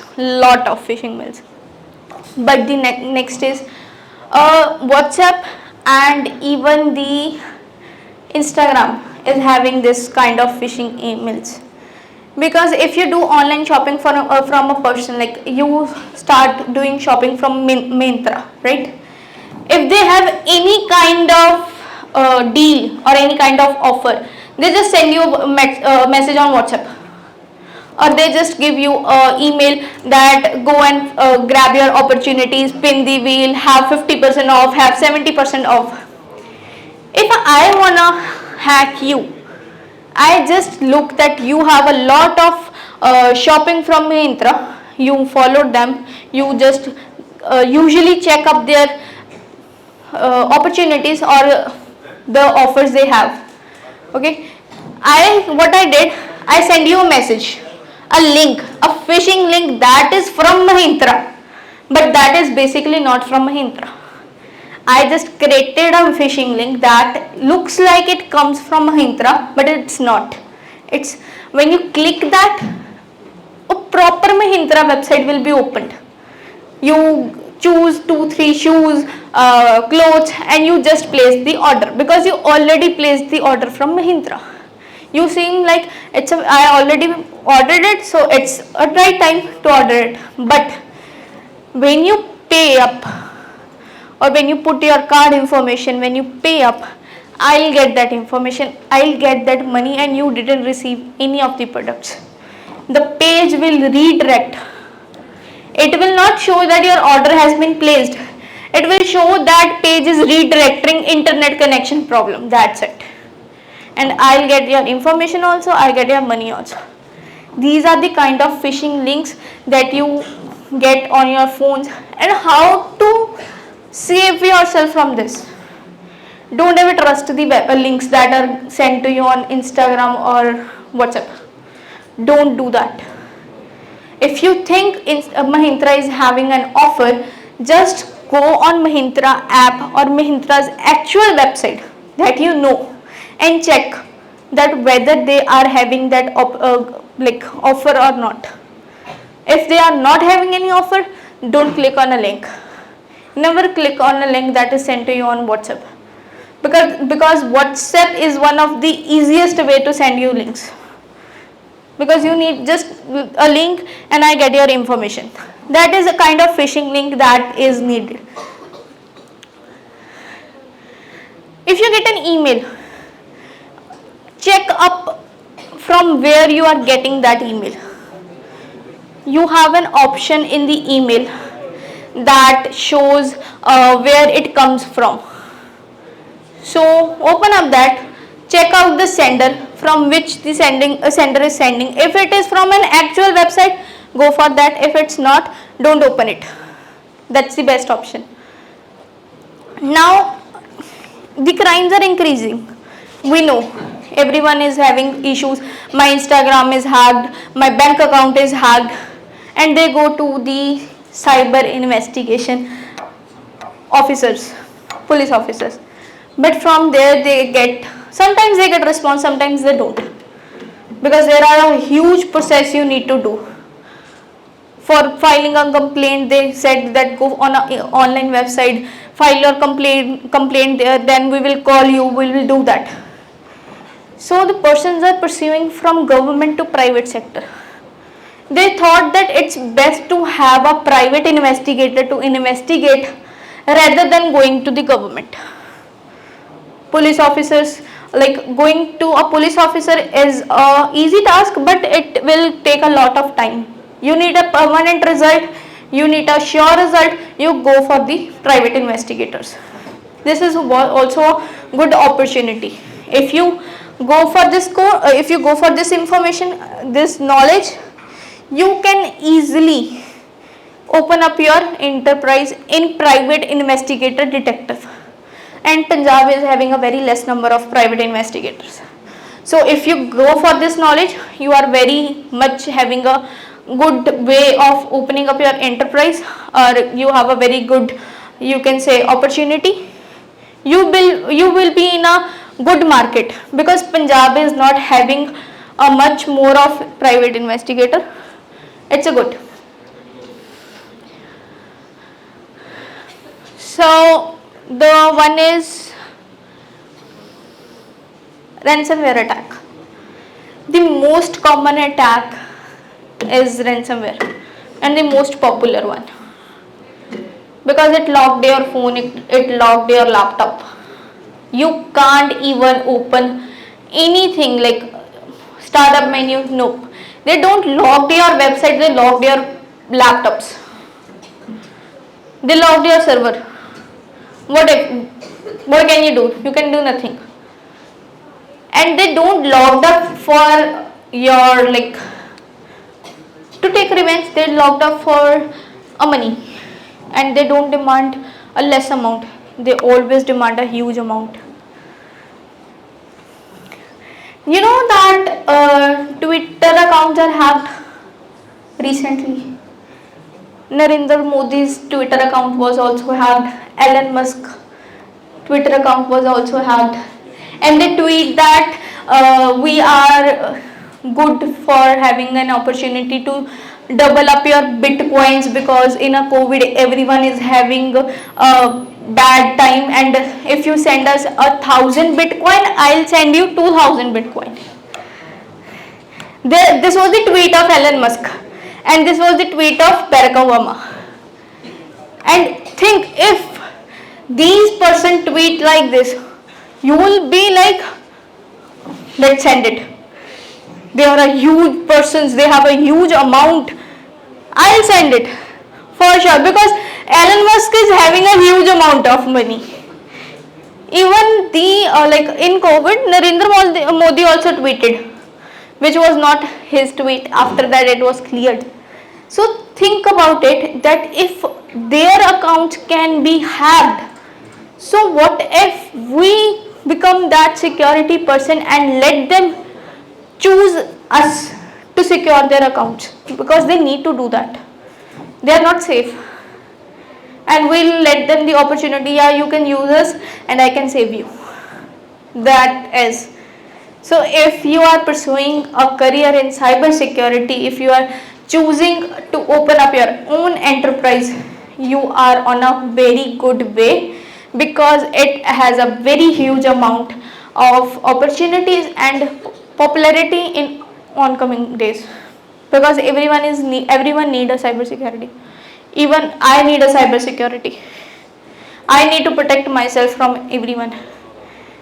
[SPEAKER 2] But the next is WhatsApp and even the Instagram is having this kind of phishing emails. Because if you do online shopping from a person, like you start doing shopping from Myntra, right? If they have any kind of deal or any kind of offer, they just send you a message on WhatsApp, or they just give you a email that go and grab your opportunities, spin the wheel, have 50% off, have 70% off. If I wanna hack you, I just look that you have a lot of shopping from Myntra, you follow them, you just usually check up their opportunities or the offers they have. Okay, what I did, I send you a message, a link, a phishing link that is from Myntra, but that is basically not from Myntra. I just created a phishing link that looks like it comes from Myntra, but it's not. It's when you click that, a proper Myntra website will be opened. You choose 2-3 shoes, clothes, and you just place the order because you already placed the order from Myntra. You seem like I already ordered it, so it's a right time to order it. But when you pay up, or when you put your card information, when you pay up, I'll get that information, I'll get that money, and you didn't receive any of the products. The page will redirect. It will not show that your order has been placed. It will show that page is redirecting internet connection problem. That's it. And I'll get your information also, I'll get your money also. These are the kind of phishing links that you get on your phones, and how to save yourself from this. Don't ever trust the links that are sent to you on Instagram or WhatsApp. Don't do that. If you think Myntra is having an offer, just go on Myntra app or Myntra's actual website that you know and check that whether they are having that offer or not. If they are not having any offer, don't click on a link. Never click on a link that is sent to you on WhatsApp, because WhatsApp is one of the easiest way to send you links, because you need just a link and I get your information. That is a kind of phishing link that is needed. If you get an email, check up from where you are getting that email. You have an option in the email that shows where it comes from. So open up that, check out the sender from which the sender is sending. If it is from an actual website, go for that. If it's not, don't open it. That's the best option. Now the crimes are increasing. We know everyone is having issues. My Instagram is hacked, my bank account is hacked, and they go to the cyber investigation officers, police officers. But from there sometimes they get response, sometimes they don't, because there are a huge process you need to do. For filing a complaint, they said that go on an online website, file your complaint there, then we will call you, we will do that. So the persons are pursuing from government to private sector. They thought that it's best to have a private investigator to investigate rather than going to the government. Police officers, like going to a police officer is a easy task, but it will take a lot of time. You need a permanent result, you need a sure result, you go for the private investigators. This is also a good opportunity. If you go for this if you go for this information, this knowledge, you can easily open up your enterprise in private investigator detective. And Punjab is having a very less number of private investigators. So if you go for this knowledge, you are very much having a good way of opening up your enterprise, or you have a very good, you can say, opportunity. You will be in a good market, because Punjab is not having a much more of private investigator. It's a good. So the one is Ransomware attack. The most common attack is ransomware, and the most popular one, because it locked your phone, it locked your laptop. You can't even open anything like startup menu. Nope. They don't lock your website, they locked your laptops. They locked your server. What can you do? You can do nothing. And they don't locked up for your like to take revenge. They locked up for a money, and they don't demand a less amount. They always demand a huge amount. You know that Twitter accounts are hacked recently. Narendra Modi's Twitter account was also hacked. Elon Musk Twitter account was also hacked. And they tweet that we are good for having an opportunity to double up your bitcoins, because in a COVID everyone is having a bad time, and if you send us 1,000 bitcoin, I'll send you 2,000 bitcoin. This was the tweet of Elon Musk, and this was the tweet of Barack Obama. And think, if these person tweet like this, you will be like, let's send it. They are a huge persons, they have a huge amount, I'll send it for sure, because Elon Musk is having a huge amount of money. Even the like in COVID, Narendra Modi also tweeted, which was not his tweet. After that it was cleared. So think about it, that if their accounts can be hacked, so what if we become that security person and let them choose us to secure their accounts, because they need to do that. They are not safe, and we'll let them the opportunity, yeah, you can use us and I can save you. That is. So if you are pursuing a career in cyber security, if you are choosing to open up your own enterprise, you are on a very good way, because it has a very huge amount of opportunities and popularity in oncoming days, because everyone need a cyber security. Even I need a cyber security. I need to protect myself from everyone.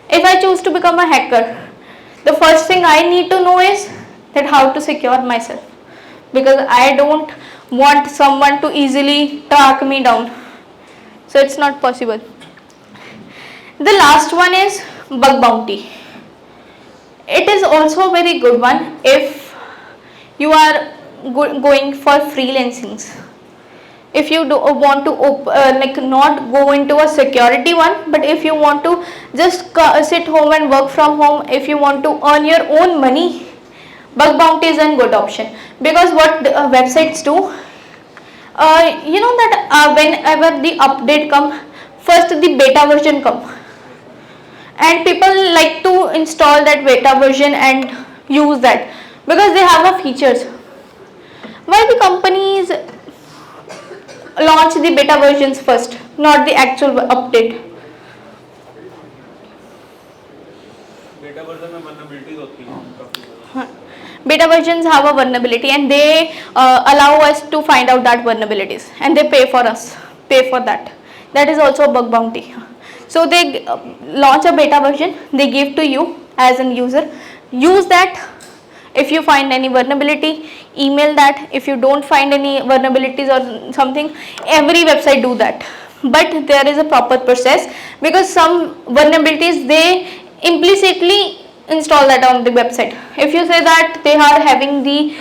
[SPEAKER 2] If I choose to become a hacker, the first thing I need to know is that how to secure myself, because I don't want someone to easily track me down. So it's not possible. The last one is bug bounty. It is also a very good one if you are going for freelancings. If you want to like not go into a security one, but if you want to just sit home and work from home, if you want to earn your own money, bug bounty is a good option. Because what websites do, you know that whenever the update come, first the beta version come, and people like to install that beta version and use that because they have a features. Why the companies launch the beta versions first, not the actual update?
[SPEAKER 4] Beta version में vulnerabilities होती हैं.
[SPEAKER 2] Beta versions have a vulnerability, and they allow us to find out that vulnerabilities, and they pay for that. That is also a bug bounty. So they launch a beta version, they give to you as an user. Use that. If you find any vulnerability, email that. If you don't find any vulnerabilities or something, every website do that. But there is a proper process, because some vulnerabilities they implicitly install that on the website. If you say that they are having the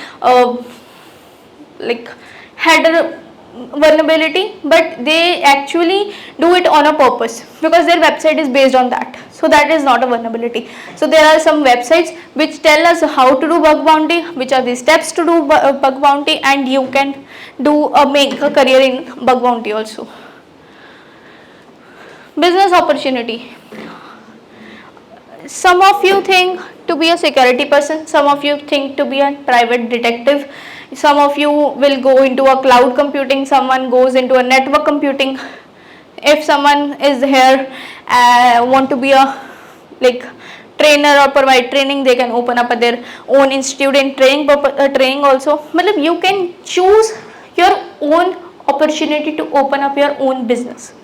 [SPEAKER 2] like header vulnerability, but they actually do it on a purpose because their website is based on that, so that is not a vulnerability. So there are some websites which tell us how to do bug bounty, which are the steps to do bug bounty, and you can do make a career in bug bounty also. Business opportunity. Some of you think to be a security person, some of you think to be a private detective, some of you will go into a cloud computing, someone goes into a network computing. If someone is here want to be a like trainer or provide training, they can open up their own institute in training also. Matlab you can choose your own opportunity to open up your own business.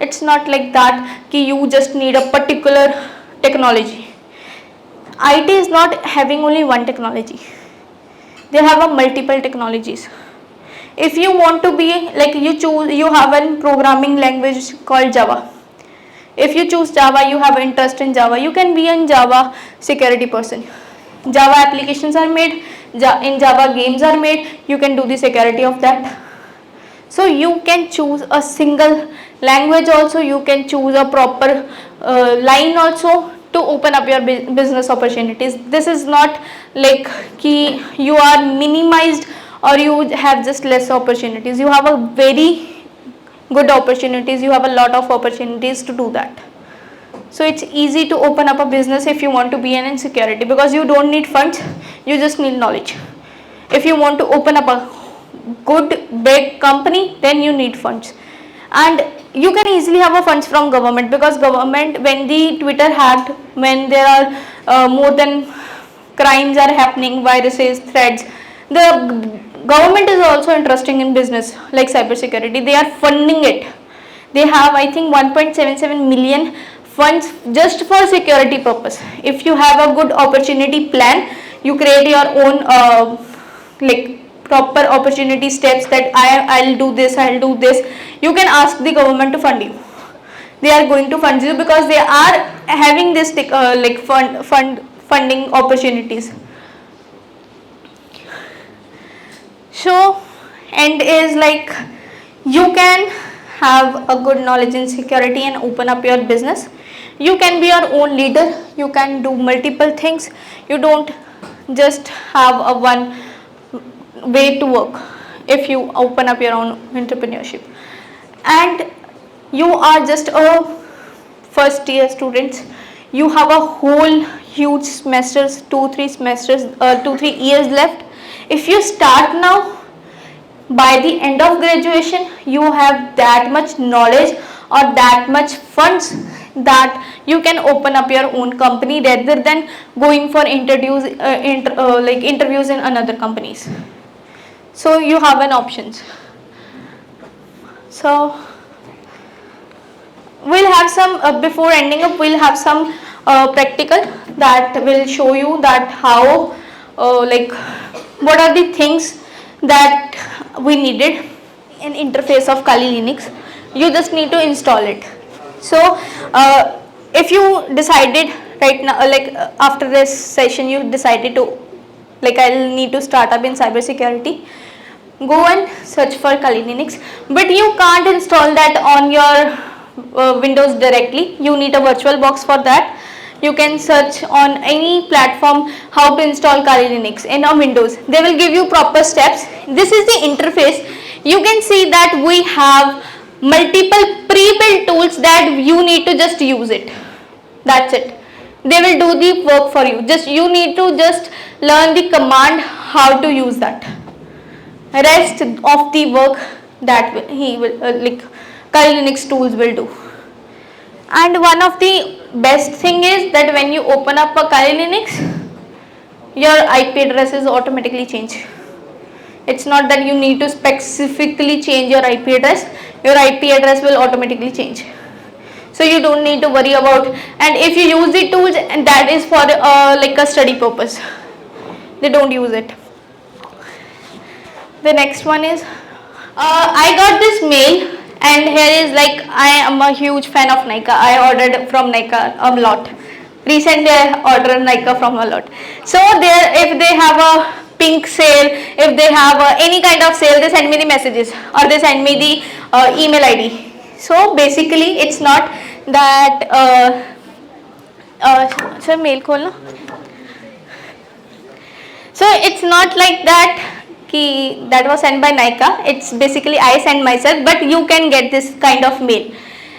[SPEAKER 2] It's not like that ki you just need a particular technology. IT is not having only one technology. They have a multiple technologies. If you want to be like you have a programming language called Java. If you choose Java, you have interest in Java, you can be a Java security person. Java applications are made, in Java games are made, you can do the security of that. So you can choose a single language also, you can choose a proper line also to open up your business opportunities. This is not like ki you are minimized or you have just less opportunities. You have a very good opportunities, you have a lot of opportunities to do that. So it's easy to open up a business if you want to be in security, because you don't need funds, you just need knowledge. If you want to open up a good big company, then you need funds, and you can easily have a funds from government, because government, when the Twitter hacked, when there are more than crimes are happening, viruses, threats, the government is also interested in business like cyber security. They are funding it. They have, I think, 1.77 million funds just for security purpose. If you have a good opportunity plan, you create your own like proper opportunity steps that I'll do this, you can ask the government to fund you. They are going to fund you because they are having this like funding opportunities. So end is like you can have a good knowledge in security and open up your business. You can be your own leader, you can do multiple things, you don't just have a one way to work if you open up your own entrepreneurship. And you are just a first year students, you have a whole huge semesters, 2-3 years left. If you start now, by the end of graduation you have that much knowledge or that much funds that you can open up your own company rather than going for interviews in another companies. So you have an options. So we'll have some before ending up, we'll have some practical that will show you that how like what are the things that we needed in interface of Kali Linux. You just need to install it. So if you decided right now, after this session you decided to I'll need to start up in cyber security, go and search for Kali Linux, but you can't install that on your Windows directly. You need a virtual box for that. You can search on any platform how to install Kali Linux in a Windows. They will give you proper steps. This is the interface. You can see that we have multiple pre-built tools that you need to just use it. That's it. They will do the work for you. You need to just learn the command how to use that. Rest of the work that he will Kali Linux tools will do. And one of the best thing is that when you open up a Kali Linux, your IP addresses automatically change. It's not that you need to specifically change your IP address. Your IP address will automatically change. So you don't need to worry about. And if you use the tools, and that is for a study purpose, they don't use it. The next one is I got this mail. And here is I am a huge fan of Nykaa. I ordered from Nykaa a lot. Recently I ordered Nykaa from a lot. So there, if they have a pink sale, if they have any kind of sale, they send me the messages or they send me the email ID. So basically it's not that sir mail kholna. So it's not like that that was sent by Nykaa. It's basically I send myself, but you can get this kind of mail.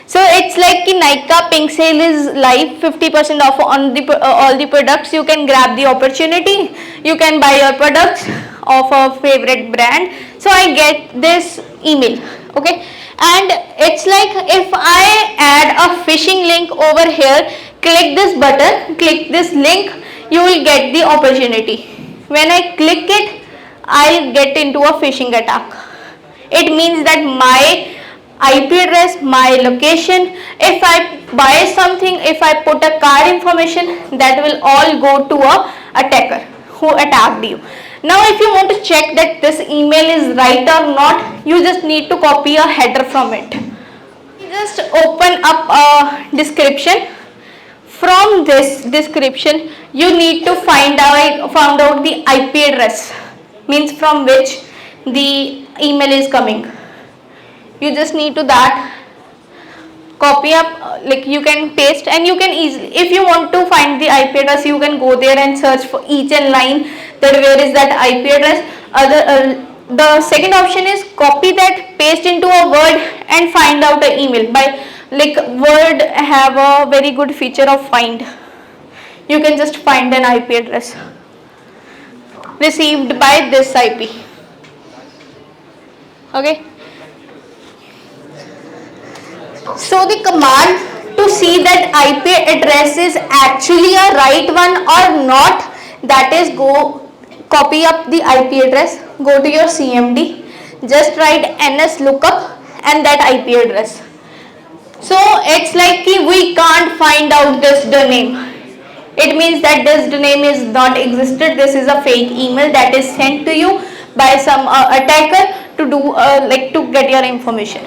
[SPEAKER 2] So it's like Nykaa pink sale is live, 50% off on the all the products. You can grab the opportunity. You can buy your products of a favorite brand. So I get this email, okay, and it's like if I add a phishing link over here, click this button, click this link, you will get the opportunity. When I click it, I'll get into a phishing attack. It means that my IP address, my location, if I buy something, if I put a card information, that will all go to a attacker who attacked you. Now if you want to check that this email is right or not, you just need to copy a header from it. Just open up a description. From this description, you need to find out the IP address, means from which the email is coming. You just need to that copy up, like you can paste, and you can easily, if you want to find the IP address, you can go there and search for each and line that where is that IP address. The second option is copy that, paste into a Word and find out the email. By like Word have a very good feature of find. You can just find an IP address received by this IP. Okay. So the command to see that IP address is actually a right one or not, that is go copy up the IP address, go to your CMD, just write ns lookup and that IP address. So it's like we can't find out this name. It means that this name is not existed. This is a fake email that is sent to you by some attacker to do like to get your information.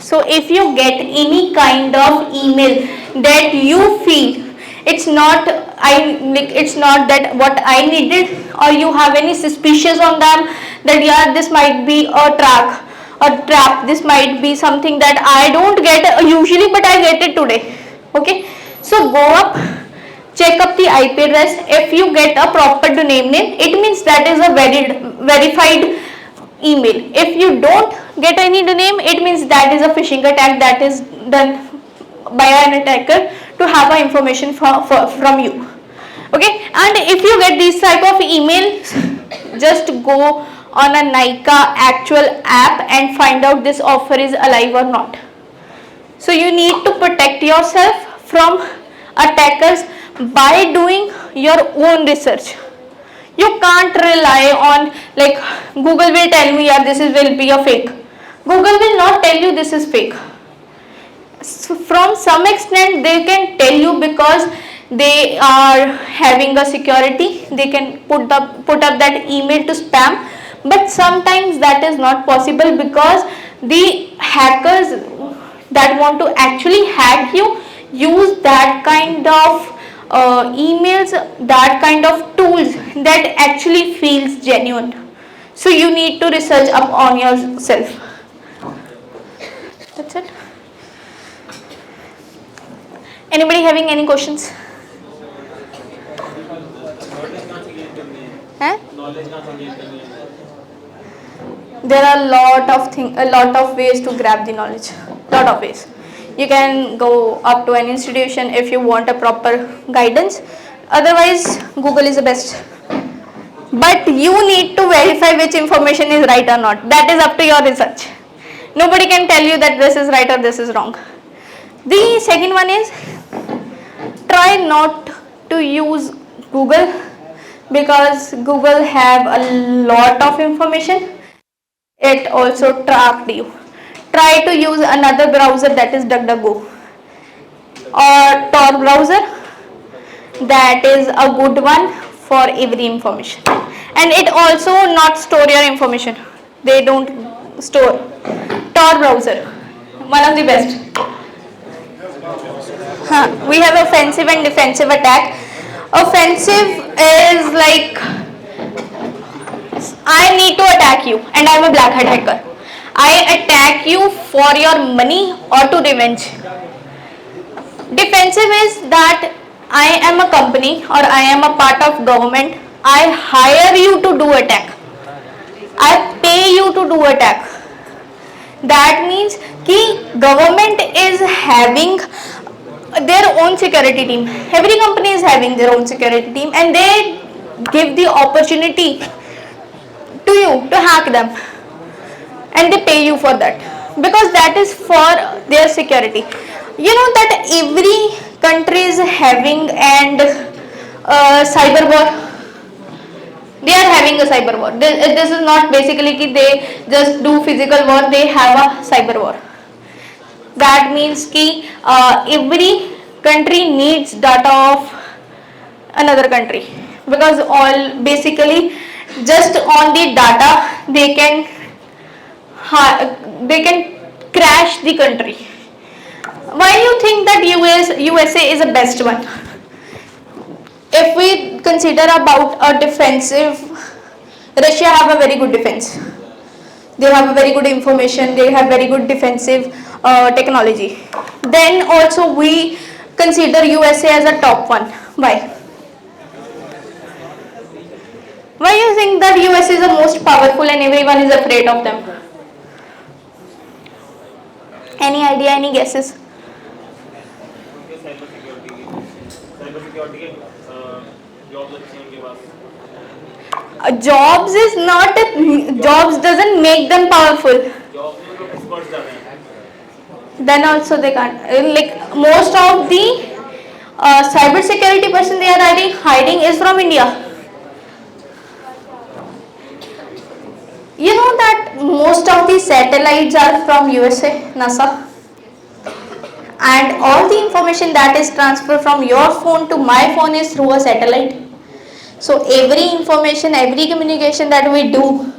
[SPEAKER 2] So if you get any kind of email that you feel it's not that what I needed, or you have any suspicious on them that yeah, this might be a trap, this might be something that I don't get usually but I get it today. Okay, so go up, check up the IP address. If you get a proper domain name, it means that is a verified email. If you don't get any name, it means that is a phishing attack that is done by an attacker to have information from you. Okay, and if you get these type of emails, just go on a Nika actual app and find out this offer is alive or not. So you need to protect yourself from attackers by doing your own research. You can't rely on like Google will tell me yeah this will be a fake. Google will not tell you this is fake. So from some extent they can tell you because they are having a security, they can put up that email to spam, but sometimes that is not possible because the hackers that want to actually hack you use that kind of emails, that kind of tools that actually feels genuine. So you need to research up on yourself. That's it. Anybody having any questions? There are a lot of ways to grab the knowledge. Lot of ways. You can go up to an institution if you want a proper guidance. Otherwise, Google is the best. But you need to verify which information is right or not. That is up to your research. Nobody can tell you that this is right or this is wrong. The second one is try not to use Google because Google have a lot of information. It also tracked you. Try to use another browser, that is DuckDuckGo or Tor browser. That is a good one for every information, and it also not store your information. They don't store. Tor browser, one of the best. We have offensive and defensive attack. Offensive is like I need to attack you and I am a black hat hacker. I attack you for your money or to revenge. Defensive is that I am a company or I am a part of government. I hire you to do attack. I pay you to do attack. That means कि government is having their own security team. Every company is having their own security team and they give the opportunity to you to hack them and they pay you for that because that is for their security. You know that every countries having and cyber war? They are having a cyber war. This is not basically कि they just do physical war, they have a cyber war. That means कि every country needs data of another country, because all basically just on the data they can crash the country. Why do you think that USA is the best one? If we consider about a defensive, Russia have a very good defense. They have a very good information, they have very good defensive technology. Then also we consider USA as a top one. Why? Why do you think that US is the most powerful and everyone is afraid of them? Any idea, any guesses?
[SPEAKER 4] Cyber security के jobs अच्छी हैं उनके पास.
[SPEAKER 2] Jobs is not, jobs doesn't make them powerful.
[SPEAKER 4] Job में लोग experts जाते हैं.
[SPEAKER 2] Then also they can't, like most of the cyber security person they are hiding is from India. You know that most of the satellites are from USA, NASA, and all the information that is transferred from your phone to my phone is through a satellite. So every information, every communication that we do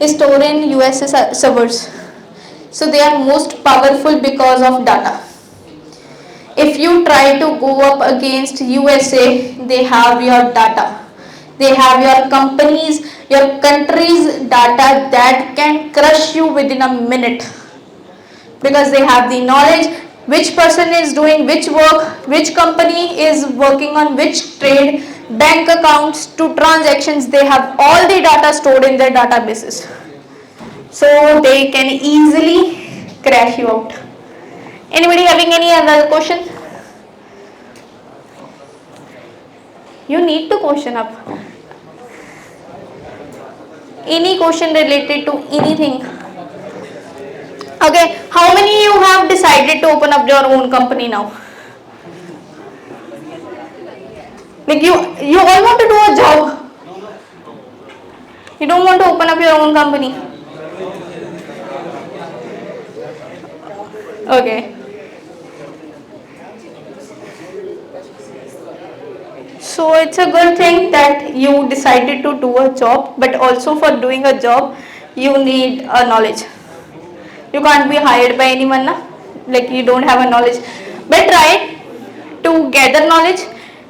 [SPEAKER 2] is stored in USA servers. So they are most powerful because of data. If you try to go up against USA, they have your data. They have your companies, your country's data that can crush you within a minute, because they have the knowledge which person is doing which work, which company is working on which trade, bank accounts to transactions. They have all the data stored in their databases, so they can easily crash you out. Anybody having any other question? You need to question up. Any question related to anything? Okay, how many you have decided to open up your own company now? Like you all want to do a job. You don't want to open up your own company. Okay. So it's a good thing that you decided to do a job, but also for doing a job you need a knowledge. You can't be hired by anyone, na? Like you don't have a knowledge. But try to gather knowledge,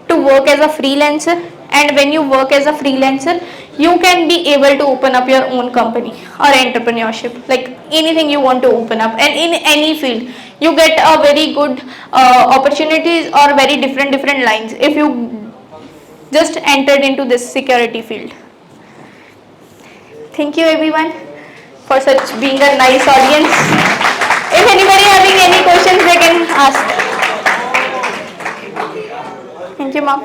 [SPEAKER 2] to work as a freelancer, and when you work as a freelancer, you can be able to open up your own company or entrepreneurship, like anything you want to open up, and in any field you get a very good opportunities or very different lines if you just entered into this security field. Thank you everyone for such being a nice audience. If anybody having any questions they can ask. Thank you, ma'am.